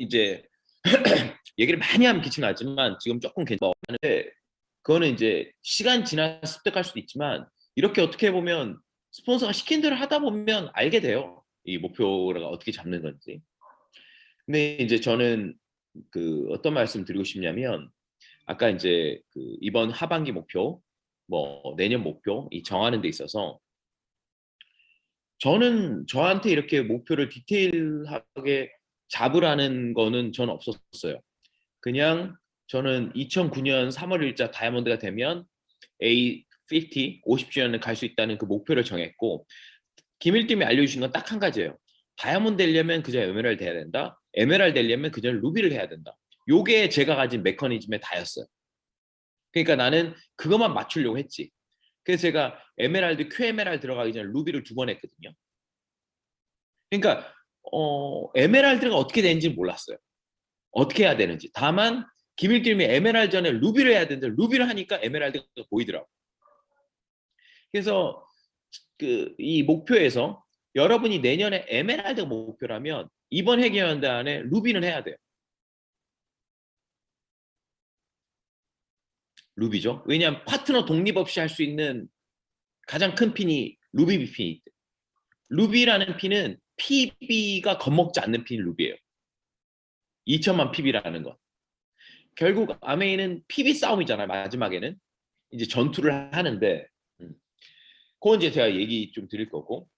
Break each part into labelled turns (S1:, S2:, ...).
S1: 이제 얘기를 많이 하면 기침 나지만 지금 조금 괜찮은데 그거는 이제 시간 지나 습득할 수도 있지만 이렇게 어떻게 보면 스폰서가 시킨 대로 하다 보면 알게 돼요. 이 목표가 어떻게 잡는 건지. 근데 이제 저는 그 어떤 말씀 드리고 싶냐면 아까 이제 그 이번 하반기 목표, 뭐 내년 목표 이 정하는 데 있어서 저는 저한테 이렇게 목표를 디테일하게 잡으라는 거는 전 없었어요. 그냥 저는 2009년 3월 1자 다이아몬드가 되면 A50, 50주년을 갈 수 있다는 그 목표를 정했고 김일팀이 알려주신 건 딱 한 가지예요. 다이아몬드 되려면 그저 에메랄드 해야 된다. 에메랄드 되려면 그저 루비를 해야 된다. 요게 제가 가진 메커니즘의 다였어요. 그러니까 나는 그것만 맞추려고 했지. 그래서 제가 에메랄드, 큐에메랄드 들어가기 전에 루비를 2번 했거든요. 그러니까 에메랄드가 어떻게 되는지 몰랐어요. 어떻게 해야 되는지. 다만 김일길이 에메랄드 전에 루비를 해야 되는데 루비를 하니까 에메랄드가 보이더라고. 그래서 그 이 목표에서 여러분이 내년에 에메랄드가 목표라면 이번 회계연대 안에 루비는 해야 돼요. 루비죠. 왜냐하면 파트너 독립 없이 할 수 있는 가장 큰 핀이 루비 핀이 있대. 루비라는 핀은 PB가 겁먹지 않는 핀이 루비예요. 2천만 PB라는 거. 결국 아메이는 PB 싸움이잖아요. 마지막에는 이제 전투를 하는데 그건 이제 제가 얘기 좀 드릴 거고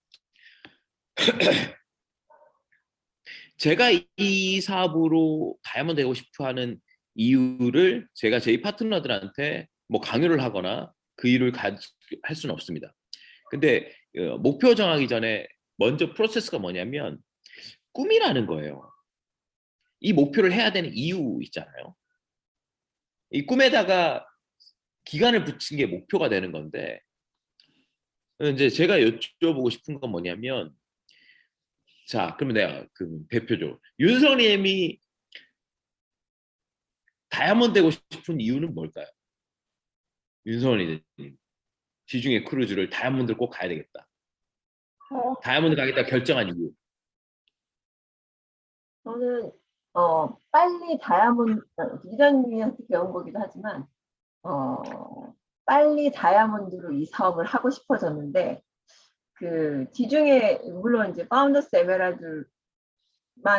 S1: 제가 이 사업으로 다이아몬드 되고 싶어 하는 이유를 제가 저희 파트너들한테 뭐 강요를 하거나 그 이유를 할 수는 없습니다. 근데 목표 정하기 전에 먼저 프로세스가 뭐냐면 꿈이라는 거예요. 이 목표를 해야 되는 이유 있잖아요. 이 꿈에다가 기간을 붙인 게 목표가 되는 건데 이제 제가 여쭤보고 싶은 건 뭐냐면 자 그러면 내가 그 대표죠. 윤성님이 다이아몬드 되고 싶은 이유는 뭘까요? 윤성님 지중해 크루즈를 다이아몬드를 꼭 가야 되겠다.
S2: 어,
S1: 다이아몬드 가겠다 결정한 이유.
S2: 저는 빨리 다이아몬드 기자님한테 배운 거기도 하지만 빨리 다이아몬드로 이 사업을 하고 싶어졌는데 그 지중해 물론 이제 파운더스 에메랄드만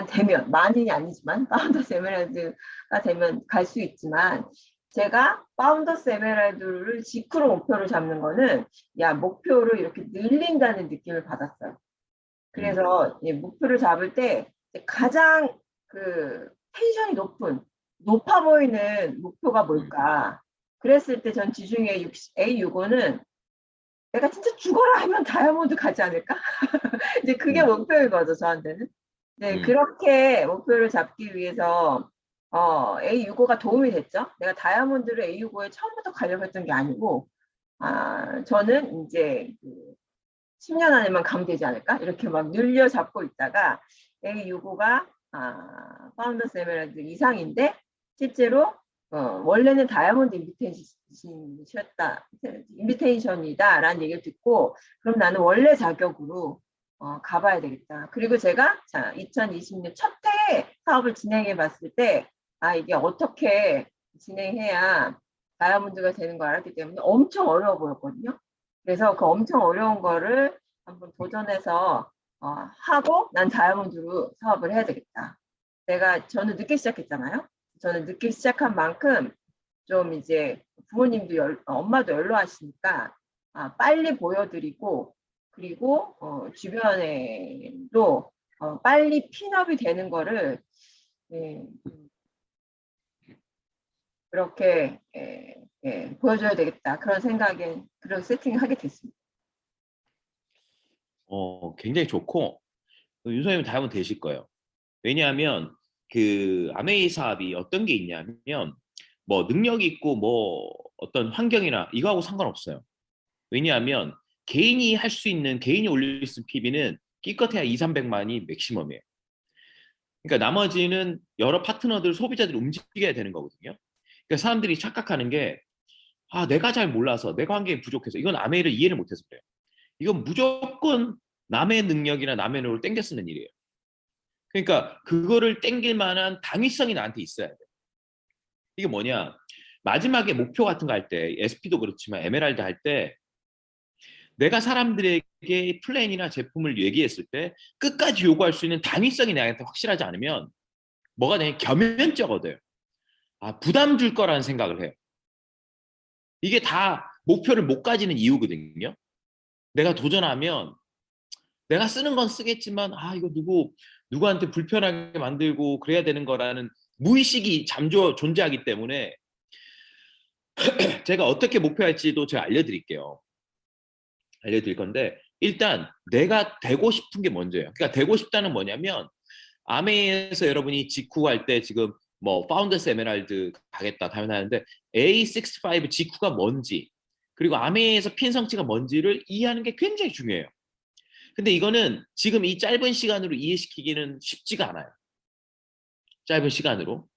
S2: 되면 만인이 아니지만 파운더스 에메랄드가 되면 갈 수 있지만 제가 파운더스 에메랄드를 직후로 목표를 잡는 거는 야 목표를 이렇게 늘린다는 느낌을 받았어요. 그래서 목표를 잡을 때 가장 그 텐션이 높아 보이는 목표가 뭘까? 그랬을 때 전 지중해 A65는 내가 진짜 죽어라 하면 다이아몬드 가지 않을까? 이제 그게 목표인 거죠, 저한테는. 네, 그렇게 목표를 잡기 위해서 A65가 도움이 됐죠. 내가 다이아몬드를 A65에 처음부터 가려고 했던 게 아니고, 저는 이제 그 10년 안에만 가면 되지 않을까? 이렇게 막 늘려 잡고 있다가 A65가 파운더스 에메랄드 이상인데 실제로 원래는 다이아몬드 인비테이션이다라는 얘기를 듣고 그럼 나는 원래 자격으로 가봐야 되겠다. 그리고 제가 자 2020년 첫 해에 사업을 진행해 봤을 때 이게 어떻게 진행해야 다이아몬드가 되는 거 알았기 때문에 엄청 어려워 보였거든요. 그래서 그 엄청 어려운 거를 한번 도전해서 하고 난 다이아몬드로 사업을 해야 되겠다. 저는 늦게 시작했잖아요. 저는 늦게 시작한 만큼 좀 이제 부모님도 엄마도 연로하시니까 빨리 보여드리고 그리고 주변에도 빨리 핀업이 되는 거를 그렇게 보여줘야 되겠다. 그런 생각에 그런 세팅을 하게 됐습니다.
S1: 굉장히 좋고 윤성님 다이아몬드 되실 거예요. 왜냐하면 그 아메이 사업이 어떤 게 있냐면 뭐 능력이 있고 뭐 어떤 환경이나 이거하고 상관없어요. 왜냐하면 개인이 할 수 있는 개인이 올릴 수 있는 PB는 기껏해야 2, 300만이 맥시멈이에요. 그러니까 나머지는 여러 파트너들 소비자들이 움직여야 되는 거거든요. 그러니까 사람들이 착각하는 게 내가 잘 몰라서 내가 환경이 부족해서 이건 아메이를 이해를 못해서 그래요. 이건 무조건 남의 능력이나 남의 노를 땡겨 쓰는 일이에요. 그러니까 그거를 땡길 만한 당위성이 나한테 있어야 돼. 이게 뭐냐? 마지막에 목표 같은 거 할 때, SP도 그렇지만 에메랄드 할 때 내가 사람들에게 플랜이나 제품을 얘기했을 때 끝까지 요구할 수 있는 당위성이 나한테 확실하지 않으면 뭐가 되냐? 겸연쩍어 돼요. 아, 부담 줄 거라는 생각을 해요. 이게 다 목표를 못 가지는 이유거든요. 내가 도전하면 내가 쓰는 건 쓰겠지만 아 이거 누구한테 불편하게 만들고 그래야 되는 거라는 무의식이 존재하기 때문에 제가 어떻게 목표할지도 제가 알려드릴 건데 일단 내가 되고 싶은 게 먼저예요. 그러니까 되고 싶다는 뭐냐면 아메이에서 여러분이 직후할 때 지금 뭐 파운더스 에메랄드 가겠다 하면 하는데 A65 직후가 뭔지 그리고 아메이에서 핀 성취가 뭔지를 이해하는 게 굉장히 중요해요. 근데 이거는 지금 이 짧은 시간으로 이해시키기는 쉽지가 않아요. 짧은 시간으로.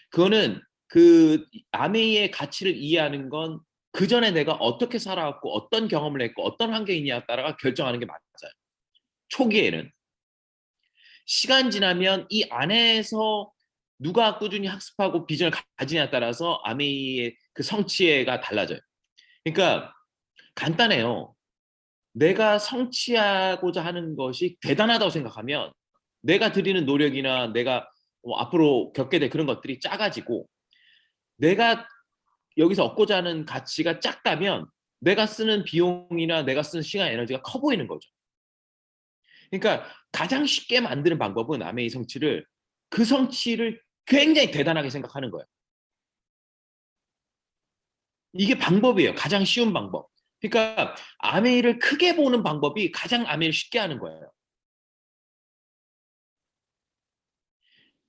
S1: 그거는 그 아메이의 가치를 이해하는 건 그 전에 내가 어떻게 살아왔고 어떤 경험을 했고 어떤 환경이냐에 따라 결정하는 게 맞아요. 초기에는. 시간 지나면 이 안에서 누가 꾸준히 학습하고 비전을 가지냐에 따라서 아메이의 그 성취가 달라져요. 그러니까 간단해요. 내가 성취하고자 하는 것이 대단하다고 생각하면 내가 들이는 노력이나 내가 앞으로 겪게 될 그런 것들이 작아지고 내가 여기서 얻고자 하는 가치가 작다면 내가 쓰는 비용이나 내가 쓰는 시간, 에너지가 커 보이는 거죠. 그러니까 가장 쉽게 만드는 방법은 아메이 성취를 그 성취를 굉장히 대단하게 생각하는 거예요. 이게 방법이에요. 가장 쉬운 방법. 그러니까 아메이를 크게 보는 방법이 가장 아메이를 쉽게 하는 거예요.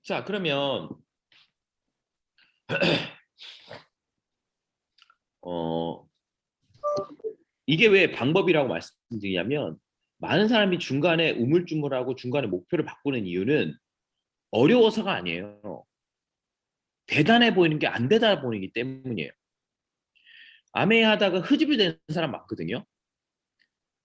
S1: 자, 그러면 어, 이게 왜 방법이라고 말씀드리냐면 많은 사람이 중간에 우물쭈물하고 중간에 목표를 바꾸는 이유는 어려워서가 아니에요. 대단해 보이는 게 안 대단해 보이기 때문이에요. 아메이 하다가 흐지부지 되는 사람 많거든요.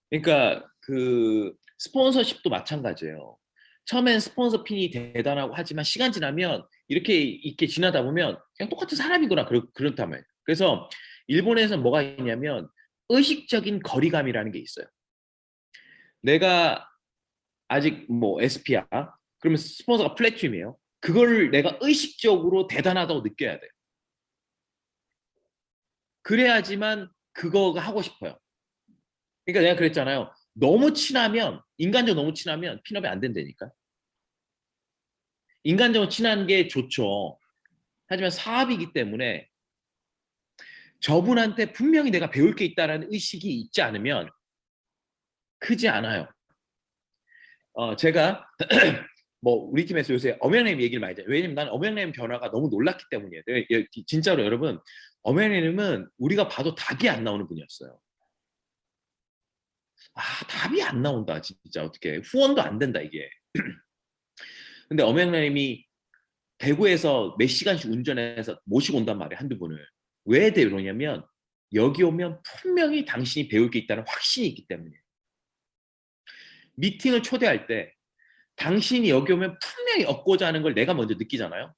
S1: 그러니까 그 스폰서십도 마찬가지예요. 처음엔 스폰서 핀이 대단하고 하지만 시간 지나면 이렇게 지나다 보면 그냥 똑같은 사람이구나 그렇다면. 그래서 일본에서 뭐가 있냐면 의식적인 거리감이라는 게 있어요. 내가 아직 뭐 SP야. 그러면 스폰서가 플래티넘이에요. 그걸 내가 의식적으로 대단하다고 느껴야 돼요. 그래야지만 그거가 하고 싶어요. 그러니까 내가 그랬잖아요. 인간적으로 너무 친하면 핀업이 안 된다니까. 인간적으로 친한 게 좋죠. 하지만 사업이기 때문에 저분한테 분명히 내가 배울 게 있다는 의식이 있지 않으면 크지 않아요. 제가 뭐 우리 팀에서 요새 엄영래님 얘기를 많이 해요. 왜냐면 난 엄영래님 변화가 너무 놀랐기 때문이에요. 진짜로 여러분 엄영래님은 우리가 봐도 답이 안 나오는 분이었어요. 아 답이 안 나온다 진짜 어떻게 후원도 안 된다 이게. 근데 엄영래님이 대구에서 몇 시간씩 운전해서 모시고 온단 말이에요. 한두 분을. 왜 그러냐면 여기 오면 분명히 당신이 배울 게 있다는 확신이 있기 때문이에요. 미팅을 초대할 때 당신이 여기 오면 분명히 얻고자 하는 걸 내가 먼저 느끼잖아요.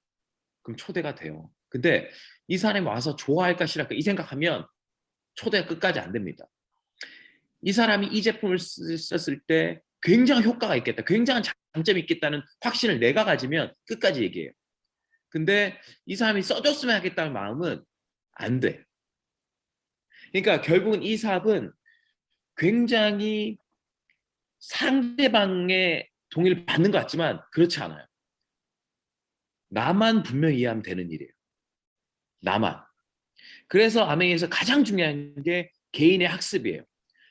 S1: 그럼 초대가 돼요. 근데 이 사람이 와서 좋아할까 싫어할까 이 생각하면 초대가 끝까지 안 됩니다. 이 사람이 이 제품을 썼을 때 굉장한 효과가 있겠다. 굉장한 장점이 있겠다는 확신을 내가 가지면 끝까지 얘기해요. 근데 이 사람이 써줬으면 하겠다는 마음은 안 돼. 그러니까 결국은 이 사업은 굉장히 상대방의 동의를 받는 것 같지만 그렇지 않아요. 나만 분명히 이해하면 되는 일이에요. 나만. 그래서 아메이에서 가장 중요한 게 개인의 학습이에요.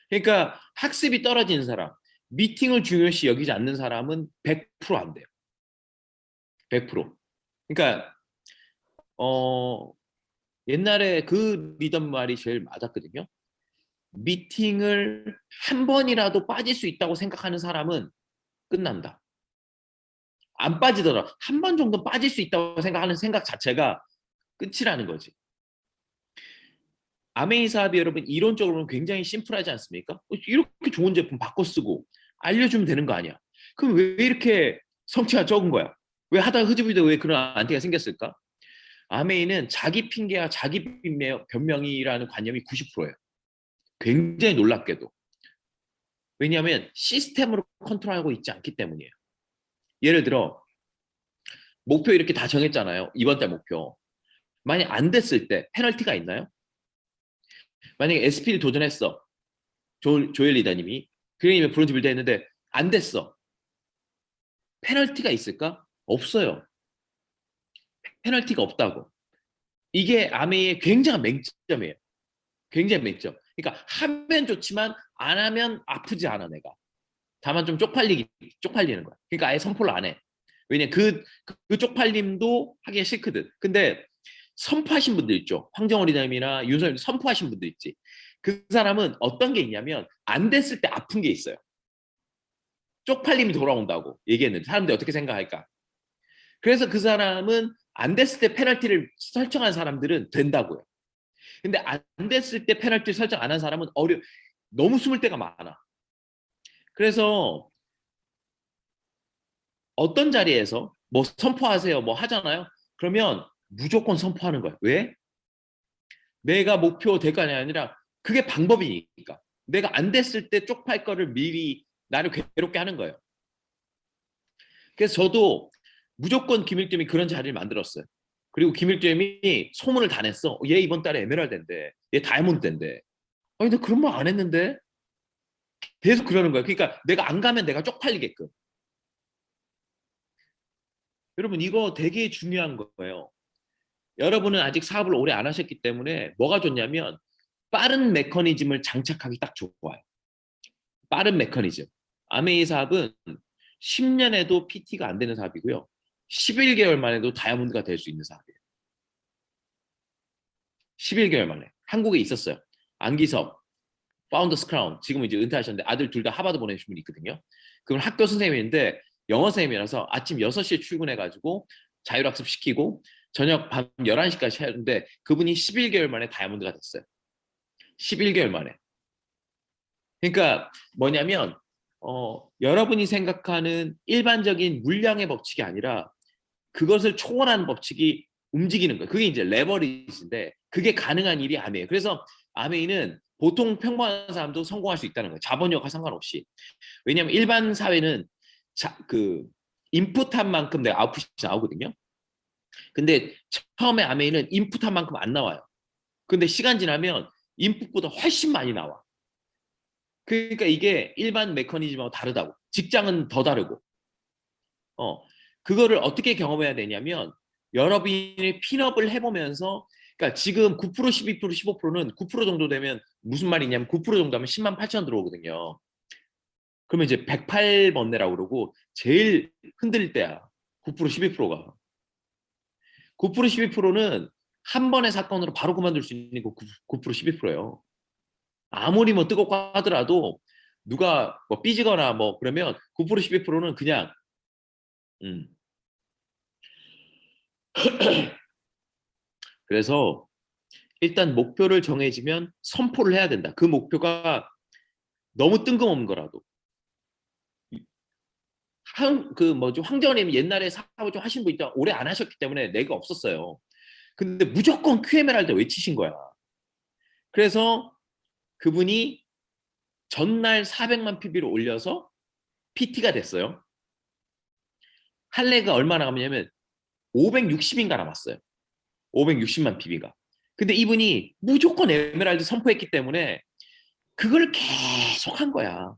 S1: 그러니까 학습이 떨어지는 사람, 미팅을 중요시 여기지 않는 사람은 100%안 돼요. 100%. 그러니까 옛날에 그 리더 말이 제일 맞았거든요. 미팅을 한 번이라도 빠질 수 있다고 생각하는 사람은 끝난다. 안 빠지더라. 한 번 정도 빠질 수 있다고 생각하는 생각 자체가 끝이라는 거지. 아메이 사업이 여러분 이론적으로는 굉장히 심플하지 않습니까? 이렇게 좋은 제품 바꿔 쓰고 알려주면 되는 거 아니야. 그럼 왜 이렇게 성취가 적은 거야. 왜 하다가 흐지부지도 왜 그런 안티가 생겼을까? 아메이는 자기 핑계와 자기 변명이라는 관념이 90%예요. 굉장히 놀랍게도. 왜냐하면 시스템으로 컨트롤하고 있지 않기 때문이에요. 예를 들어 목표 이렇게 다 정했잖아요. 이번 달 목표. 만약 안 됐을 때 페널티가 있나요? 만약에 SP를 도전했어. 조엘 리더님이 그림이 브론즈 빌드 했는데 안 됐어. 페널티가 있을까? 없어요. 페널티가 없다고. 이게 아메이의 굉장한 맹점이에요. 굉장히 맹점. 그러니까 하면 좋지만 안 하면 아프지 않아 내가. 다만 좀 쪽팔리는 거야. 그러니까 아예 선포를 안 해. 왜냐 그 쪽팔림도 하기가 싫거든. 근데 선포하신 분들 있죠. 황정원 리더님이나 윤석열 선포하신 분들 있지. 그 사람은 어떤 게 있냐면 안 됐을 때 아픈 게 있어요. 쪽팔림이 돌아온다고 얘기했는데 사람들이 어떻게 생각할까? 그래서 그 사람은 안 됐을 때 페널티를 설정한 사람들은 된다고요. 근데 안 됐을 때 페널티 설정 안 한 사람은 너무 숨을 때가 많아. 그래서 어떤 자리에서 뭐 선포하세요 뭐 하잖아요. 그러면 무조건 선포하는 거야. 왜? 내가 목표 대가가 아니라 그게 방법이니까. 내가 안 됐을 때 쪽팔 거를 미리 나를 괴롭게 하는 거예요. 그래서 저도 무조건 김일겸이 그런 자리를 만들었어요. 그리고 김일겸이 소문을 다 냈어. 얘 이번 달에 에메랄드인데, 얘 다이아몬드인데. 아니, 나 그런 말 안 했는데? 계속 그러는 거야. 그러니까 내가 안 가면 내가 쪽팔리게끔. 여러분, 이거 되게 중요한 거예요. 여러분은 아직 사업을 오래 안 하셨기 때문에 뭐가 좋냐면 빠른 메커니즘을 장착하기 딱 좋아요. 빠른 메커니즘. 아메이 사업은 10년에도 PT가 안 되는 사업이고요. 11개월 만에도 다이아몬드가 될 수 있는 사업이에요. 11개월 만에. 한국에 있었어요. 안기섭, 파운더스 크라운. 지금은 이제 은퇴하셨는데 아들 둘 다 하버드 보내신 분이 있거든요. 그분 학교 선생님인데 영어 선생님이라서 아침 6시에 출근해가지고 자율학습 시키고 저녁 밤 11시까지 하는데 그분이 11개월 만에 다이아몬드가 됐어요. 11개월 만에. 그러니까 뭐냐면 여러분이 생각하는 일반적인 물량의 법칙이 아니라 그것을 초월하는 법칙이 움직이는 거예요. 그게 이제 레버리지인데 그게 가능한 일이 아메이에요. 그래서 아메이는 보통 평범한 사람도 성공할 수 있다는 거예요. 자본력과 상관없이. 왜냐하면 일반 사회는 그 인풋한 만큼 내가 아웃풋이 나오거든요. 근데 처음에 아메이는 인풋한 만큼 안 나와요. 근데 시간 지나면 인풋보다 훨씬 많이 나와. 그러니까 이게 일반 메커니즘하고 다르다고. 직장은 더 다르고. 그거를 어떻게 경험해야 되냐면 여러분이 핀업을 해보면서 그러니까 지금 9%, 12%, 15%는 9% 정도 되면 무슨 말이냐면 9% 정도 하면 10만 8천 들어오거든요. 그러면 이제 108번 내라고 그러고 제일 흔들릴 때야. 9%, 12%가. 9%, 12%는 한 번의 사건으로 바로 그만둘 수 있는 거 9%, 12%예요. 아무리 뭐 뜨겁고 하더라도 누가 뭐 삐지거나 뭐 그러면 9%, 12%는 그냥 음. 그래서 일단 목표를 정해지면 선포를 해야 된다. 그 목표가 너무 뜬금없는 거라도. 그 뭐죠? 황정원님 옛날에 사업을 좀 하신 분 있다 오래 안 하셨기 때문에 내가 없었어요. 근데 무조건 QML 할 때 외치신 거야. 그래서 그분이 전날 400만 PB를 올려서 PT가 됐어요. 할례가 얼마 남았냐면 560인가 남았어요. 560만 PB가. 근데 이분이 무조건 에메랄드 선포했기 때문에 그걸 계속 한 거야.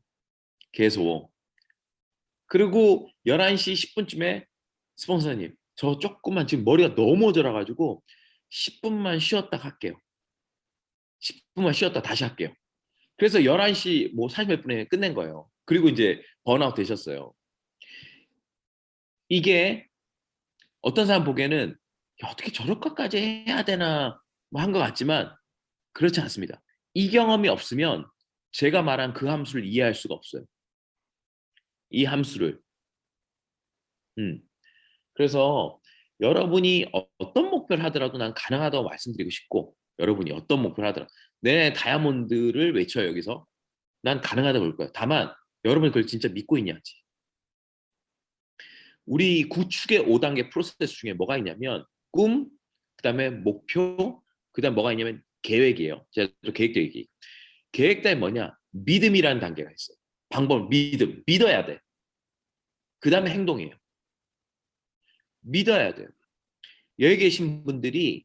S1: 계속. 그리고 11시 10분쯤에 스폰서님, 저 조금만 지금 머리가 너무 어져라가지고 10분만 쉬었다 갈게요. 10분만 쉬었다 다시 할게요. 그래서 11시 뭐 40 몇 분에 끝낸 거예요. 그리고 이제 번아웃 되셨어요. 이게 어떤 사람 보기에는 야, 어떻게 저렇게까지 해야 되나 뭐 한 것 같지만 그렇지 않습니다. 이 경험이 없으면 제가 말한 그 함수를 이해할 수가 없어요. 이 함수를. 그래서 여러분이 어떤 목표를 하더라도 난 가능하다고 말씀드리고 싶고 여러분이 어떤 목표를 하더라도 내 다이아몬드를 외쳐요 여기서. 난 가능하다고 볼 거야. 다만 여러분이 그걸 진짜 믿고 있냐지. 우리 구축의 5단계 프로세스 중에 뭐가 있냐면 꿈, 그다음에 목표, 그다음 뭐가 있냐면 계획이에요. 제가 또 계획 얘기. 계획 다음에 뭐냐? 믿음이라는 단계가 있어요. 방법 믿음. 믿어야 돼. 그다음에 행동이에요. 믿어야 돼요. 여기 계신 분들이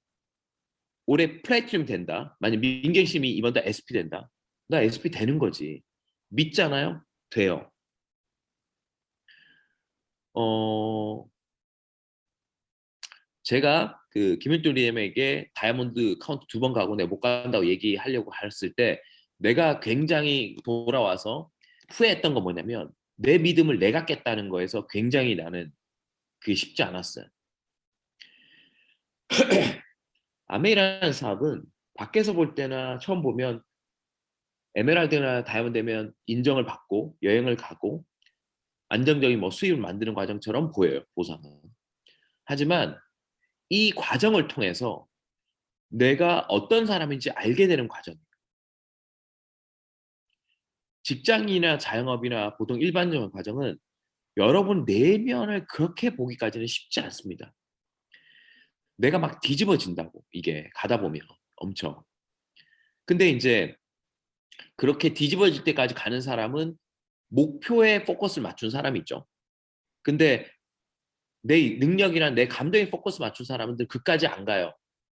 S1: 올해 플래티넘 된다. 만약 민경심이 이번 달 SP 된다. 나 SP 되는 거지. 믿잖아요? 돼요. 제가 그 김윤철님에게 다이아몬드 카운트 2번 가고 내가 못 간다고 얘기하려고 했을 때 내가 굉장히 돌아와서 후회했던 건 뭐냐면 내 믿음을 내가 깼다는 거에서 굉장히 나는 그게 쉽지 않았어요. 아메이라는 사업은 밖에서 볼 때나 처음 보면 에메랄드나 다이아몬드 되면 인정을 받고 여행을 가고 안정적인 뭐 수입을 만드는 과정처럼 보여요. 보상은. 하지만 이 과정을 통해서 내가 어떤 사람인지 알게 되는 과정이에요. 직장이나 자영업이나 보통 일반적인 과정은 여러분 내면을 그렇게 보기까지는 쉽지 않습니다. 내가 막 뒤집어진다고 이게 가다 보면 엄청. 근데 이제 그렇게 뒤집어질 때까지 가는 사람은 목표에 포커스를 맞춘 사람이 있죠. 근데 내 능력이나 내 감정에 포커스 맞춘 사람들 그까지 안 가요.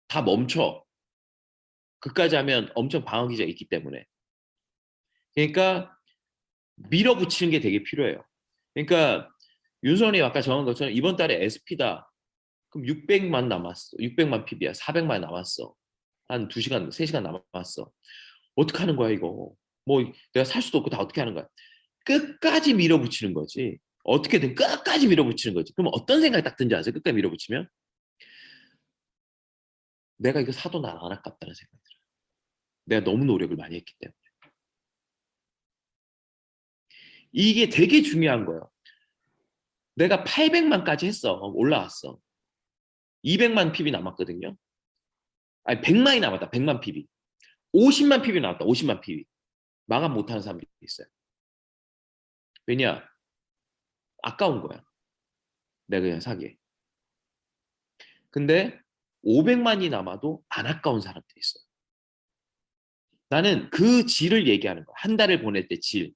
S1: 다 멈춰. 그까지 하면 엄청 방어기제가 있기 때문에. 그러니까 밀어붙이는 게 되게 필요해요. 그러니까 윤선이 아까 정한 것처럼 이번 달에 SP다. 그럼 600만 남았어. 600만 PB야. 400만 남았어. 한 2시간, 3시간 남았어. 어떻게 하는 거야 이거. 뭐 내가 살 수도 없고 다 어떻게 하는 거야. 끝까지 밀어붙이는 거지. 어떻게든 끝까지 밀어붙이는 거지. 그럼 어떤 생각이 딱 든지 아세요? 끝까지 밀어붙이면? 내가 이거 사도 난 안 아깝다는 생각이 들어요. 내가 너무 노력을 많이 했기 때문에. 이게 되게 중요한 거예요. 내가 800만까지 했어. 올라왔어. 200만 PB 남았거든요. 아니 100만이 남았다. 100만 PB. 50만 PB 남았다. 50만 PB. 마감 못하는 사람들이 있어요. 왜냐? 아까운 거야. 내가 그냥 사기에. 근데 500만이 남아도 안 아까운 사람들이 있어요. 나는 그 질을 얘기하는 거야. 한 달을 보낼 때 질.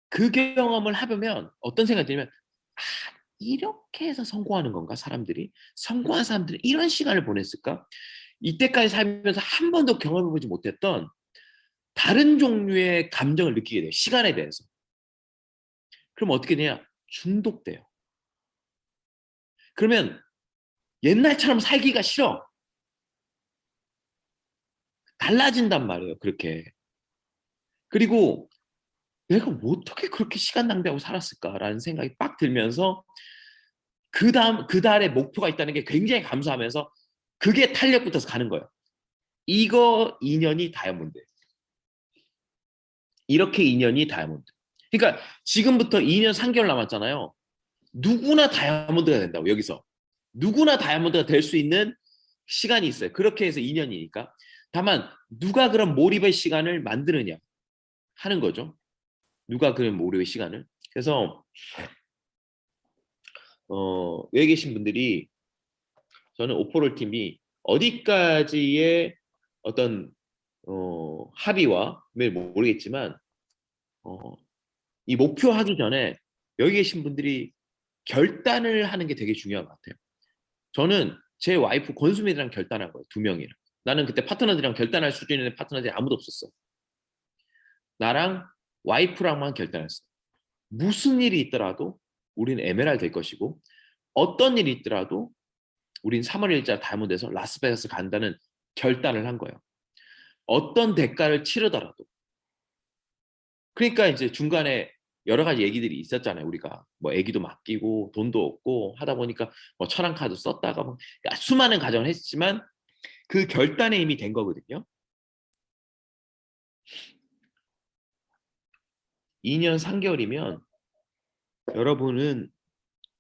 S1: 그 경험을 해보면 어떤 생각이 들면 아, 이렇게 해서 성공하는 건가 사람들이? 성공한 사람들이 이런 시간을 보냈을까? 이때까지 살면서 한 번도 경험해보지 못했던 다른 종류의 감정을 느끼게 돼요. 시간에 대해서. 그럼 어떻게 되냐? 중독돼요. 그러면 옛날처럼 살기가 싫어. 달라진단 말이에요. 그렇게. 그리고 내가 어떻게 그렇게 시간 낭비하고 살았을까라는 생각이 빡 들면서 그 달에 목표가 있다는 게 굉장히 감사하면서 그게 탄력 붙어서 가는 거예요. 이거 인연이 다이아몬드예요. 이렇게 인연이 다이아몬드. 그러니까 지금부터 2년 3개월 남았잖아요. 누구나 다이아몬드가 된다고 여기서. 누구나 다이아몬드가 될 수 있는 시간이 있어요. 그렇게 해서 2년이니까. 다만 누가 그런 몰입의 시간을 만드느냐 하는 거죠. 누가 그런 몰입의 시간을. 그래서 여기 계신 분들이 저는 오퍼럴 팀이 어디까지의 어떤 합의와 모르겠지만 이 목표 하기 전에 여기 계신 분들이 결단을 하는 게 되게 중요한 것 같아요. 저는 제 와이프 권수민이랑 결단한 거예요. 2명이랑. 나는 그때 파트너들이랑 결단할 수준의 파트너들이 아무도 없었어. 나랑 와이프랑만 결단했어. 무슨 일이 있더라도 우리는 에메랄드 될 것이고 어떤 일이 있더라도 우린 3월 1일 다이아몬드에서 라스베가스 간다는 결단을 한 거예요. 어떤 대가를 치르더라도. 그러니까 이제 중간에 여러 가지 얘기들이 있었잖아요. 우리가 뭐 애기도 맡기고 돈도 없고 하다 보니까 뭐 천안 카드 썼다가 뭐 수많은 과정을 했지만 그 결단에 이미 된 거거든요. 2년 3개월이면 여러분은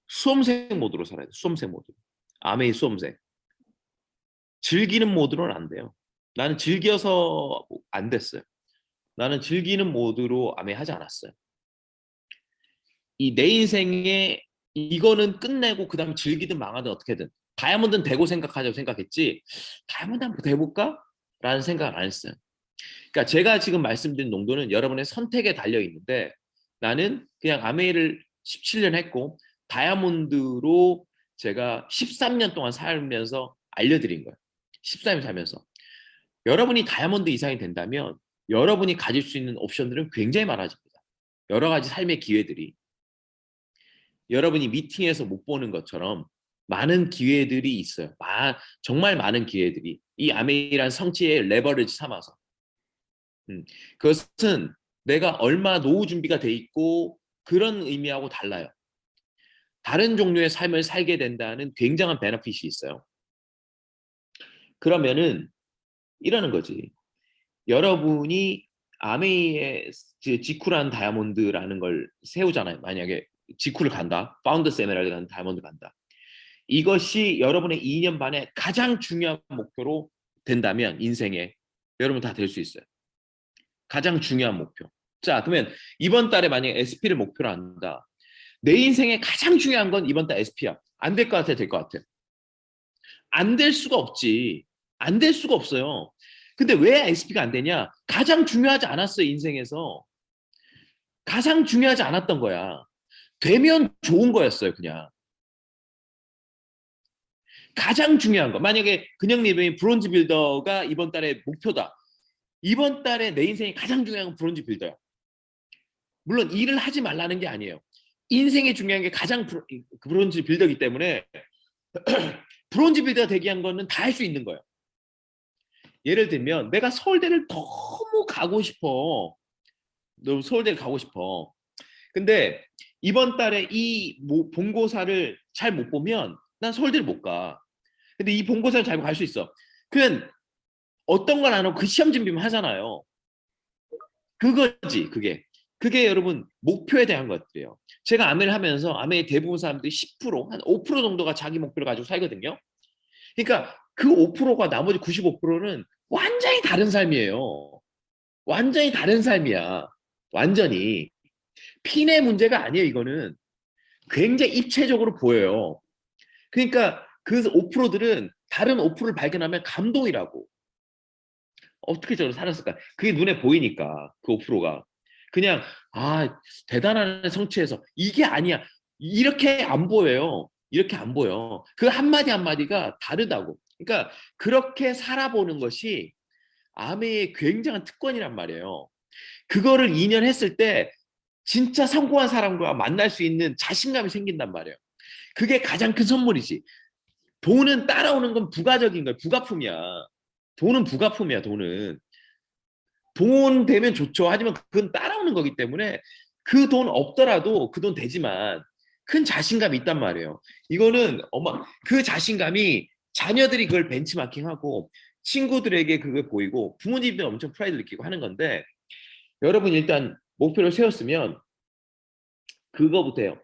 S1: 수험생 모드로 살아야 돼요. 수험생 모드. 아메이 수험생. 즐기는 모드로는 안 돼요. 나는 즐겨서 안 됐어요. 나는 즐기는 모드로 아메 하지 않았어요. 이 내 인생에 이거는 끝내고 그 다음에 즐기든 망하든 어떻게든 다이아몬드는 되고 생각하자고 생각했지 다이아몬드 한번 돼볼까? 라는 생각을 안 했어요. 그러니까 제가 지금 말씀드린 농도는 여러분의 선택에 달려 있는데 나는 그냥 아메이를 17년 했고 다이아몬드로 제가 13년 동안 살면서 알려드린 거예요. 13년 살면서. 여러분이 다이아몬드 이상이 된다면 여러분이 가질 수 있는 옵션들은 굉장히 많아집니다. 여러 가지 삶의 기회들이. 여러분이 미팅에서 못 보는 것처럼 많은 기회들이 있어요. 정말 많은 기회들이. 이 아메이란 성취의 레버리지 삼아서. 그것은 내가 얼마 노후 준비가 돼 있고 그런 의미하고 달라요. 다른 종류의 삶을 살게 된다는 굉장한 베너핏이 있어요. 그러면은 이러는 거지. 여러분이 아메이의 지쿠라는 다이아몬드라는 걸 세우잖아요. 만약에 지쿠를 간다. 파운더스 에메랄드라는 다이아몬드 간다. 이것이 여러분의 2년 반에 가장 중요한 목표로 된다면 인생에 여러분 다 될 수 있어요. 가장 중요한 목표. 자, 그러면 이번 달에 만약에 SP를 목표로 한다. 내 인생에 가장 중요한 건 이번 달 SP야. 안 될 것 같아, 될 것 같아. 안 될 수가 없지. 안 될 수가 없어요. 근데 왜 SP가 안 되냐? 가장 중요하지 않았어요, 인생에서. 가장 중요하지 않았던 거야. 되면 좋은 거였어요, 그냥. 가장 중요한 거. 만약에 근영 리베인 브론즈 빌더가 이번 달에 목표다. 이번 달에 내 인생이 가장 중요한 건 브론즈 빌더야. 물론 일을 하지 말라는 게 아니에요. 인생에 중요한 게 가장 브론즈 빌더이기 때문에 브론즈 빌더가 되기 위한 거는 다 할 수 있는 거예요. 예를 들면 내가 서울대를 너무 가고 싶어. 너무 서울대를 가고 싶어. 근데 이번 달에 이 본고사를 잘 못 보면 난 서울대를 못 가. 근데 이 본고사를 잘 갈 수 있어. 그냥 어떤 걸 안 하고 그 시험 준비만 하잖아요. 그거지, 그게. 그게 여러분 목표에 대한 것들이에요. 제가 아메를 하면서 아메의 대부분 사람들이 10%, 한 5% 정도가 자기 목표를 가지고 살거든요. 그러니까 그 5%가 나머지 95%는 완전히 다른 삶이에요. 완전히 다른 삶이야. 완전히. 핀의 문제가 아니에요, 이거는. 굉장히 입체적으로 보여요. 그러니까 그 5%들은 다른 5%를 발견하면 감동이라고. 어떻게 저를 살았을까? 그게 눈에 보이니까 그 5%가 그냥 대단한 성취해서 이게 아니야. 이렇게 안 보여요. 이렇게 안 보여. 그 한마디 한마디가 다르다고. 그러니까 그렇게 살아보는 것이 아메의 굉장한 특권이란 말이에요. 그거를 2년 했을 때 진짜 성공한 사람과 만날 수 있는 자신감이 생긴단 말이에요. 그게 가장 큰 선물이지. 돈은 따라오는 건 부가적인 거야. 부가품이야. 돈은 부가품이야, 돈은. 돈 되면 좋죠. 하지만 그건 따라오는 거기 때문에 그 돈 없더라도 그 돈 되지만 큰 자신감이 있단 말이에요. 이거는 그 자신감이 자녀들이 그걸 벤치마킹하고 친구들에게 그걸 보이고 부모님도 엄청 프라이드 느끼고 하는 건데 여러분 일단 목표를 세웠으면 그거부터 해요.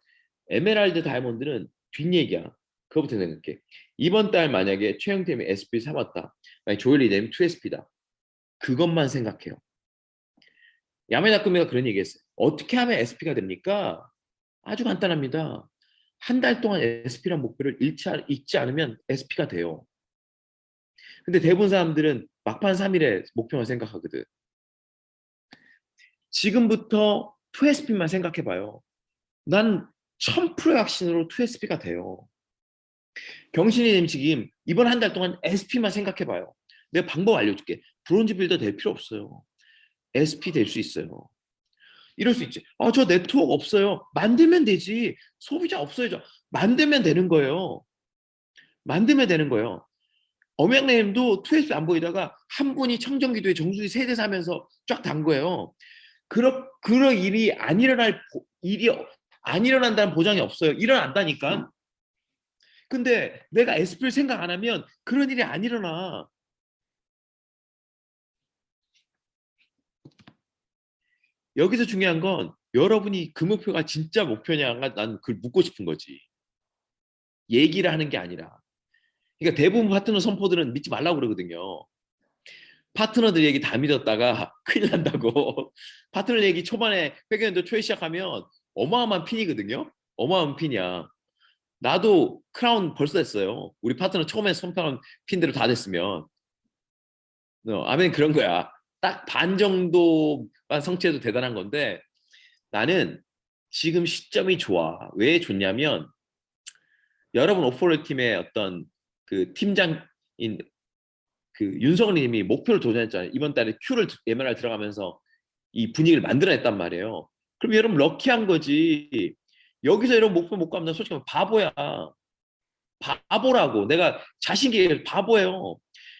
S1: 에메랄드 다이아몬드는 뒷얘기야. 그거부터 생각해. 이번 달 만약에 최영태님이 SP 삼았다. 만약 조엘이 되면 2SP다. 그것만 생각해요. 야메나쿠미가 그런 얘기했어요. 어떻게 하면 SP가 됩니까? 아주 간단합니다. 한 달 동안 SP란 목표를 잊지 않으면 SP가 돼요. 근데 대부분 사람들은 막판 3일에 목표만 생각하거든. 지금부터 2SP만 생각해봐요. 난 1000%의 확신으로 2SP가 돼요. 경신이님 지금 이번 한 달 동안 SP만 생각해봐요. 내가 방법 알려줄게. 브론즈 빌더 될 필요 없어요. SP 될 수 있어요. 이럴 수 있지. 저 네트워크 없어요. 만들면 되지. 소비자 없어야죠. 만들면 되는 거예요. 만들면 되는 거예요. 엄양래님도 2S 안 보이다가 한 분이 청정기도에 정수기 세대 사면서 쫙 단 거예요. 그런 일이 일이 안 일어난다는 보장이 없어요. 일어난다니까. 근데 내가 SP를 생각 안 하면 그런 일이 안 일어나. 여기서 중요한 건 여러분이 그 목표가 진짜 목표냐가 난 그걸 묻고 싶은 거지. 얘기를 하는 게 아니라. 그러니까 대부분 파트너 선포들은 믿지 말라고 그러거든요. 파트너들 얘기 다 믿었다가 큰일 난다고. 파트너 얘기 초반에 회견도 초에 시작하면 어마어마한 핀이거든요. 어마어마한 핀이야. 나도 크라운 벌써 했어요. 우리 파트너 처음에 선택한 핀대로 다 됐으면. 아멘 그런 거야. 딱 반 정도만 성취해도 대단한 건데 나는 지금 시점이 좋아. 왜 좋냐면 여러분 오퍼레 팀의 어떤 그 팀장인 그 윤석열 님이 목표를 도전했잖아요. 이번 달에 Q를 MRR 들어가면서 이 분위기를 만들어냈단 말이에요. 그럼 여러분 럭키한 거지. 여기서 여러분 목표 못 가면 나 솔직히 말하면 바보야. 바보라고. 내가 자신있게 바보예요.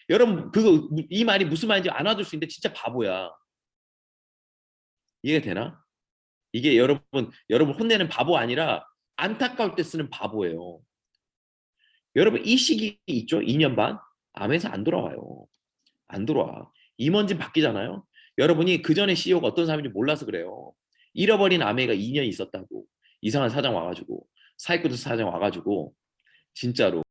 S1: 여러분 그거 이 말이 무슨 말인지 안 와줄 수 있는데 진짜 바보야. 이해가 되나? 이게 여러분 혼내는 바보 아니라 안타까울 때 쓰는 바보예요. 여러분 이 시기 있죠? 2년 반? 암에서 안 돌아와요. 안 돌아와. 임원진 바뀌잖아요. 여러분이 그 전에 CEO가 어떤 사람인지 몰라서 그래요. 잃어버린 아메가 2년 있었다고. 이상한 사장 와가지고 사이코드 사장 와가지고 진짜로.